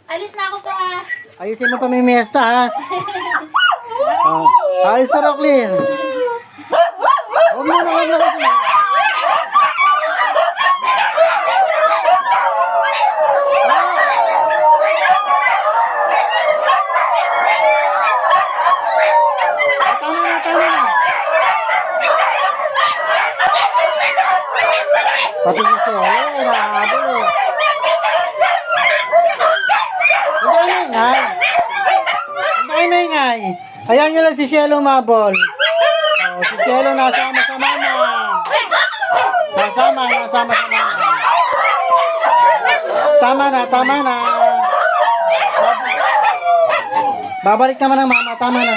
Alis na ako po ah. Ayusin mo pa may mesta, ha? Ayos na, Rocklyn. Huwag mo na, huwag na. Pati si Shelo, nahabol eh. Hindi ka maingay. Hindi ka maingay. Ayan nyo lang si Shelo mabol. Oh, si Shelo nasama sa mama. Nasama sa mama. Tama na, tama na. Babalik naman ng mama, tama na.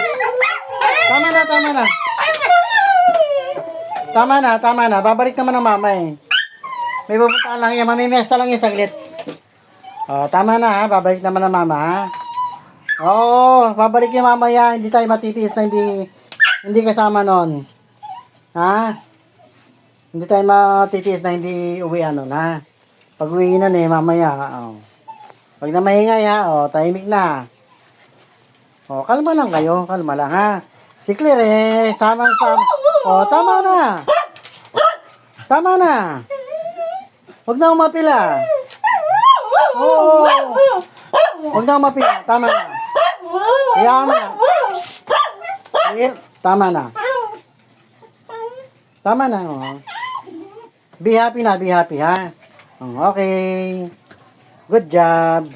Tama na, tama na. Tama na, tama na. Babalik naman ng mama eh. May pupuntaan lang yan. Mamimesta lang yung saglit. Oh, tama na ha. Babalik naman ng mama ha. Oo, babalik yung mama yan. Hindi tayo matitiis na hindi kasama nun. Ha? Hindi tayo matitiis na hindi uwian nun ha. Pag uwi nun eh, mamaya. Oh. Pag na maingay ha. Oh, tahimik na. Oh, kalma lang kayo. Kalma lang ha. Si Claire eh, sama-sama. Oh, tama na. Tama na. Huwag na umapila. Oo. Huwag na umapila. Tama na. Kaya mo na. Clear. Tama na. Tama na. Oh. Be happy na. Be happy ha. Oh, okay. Good job.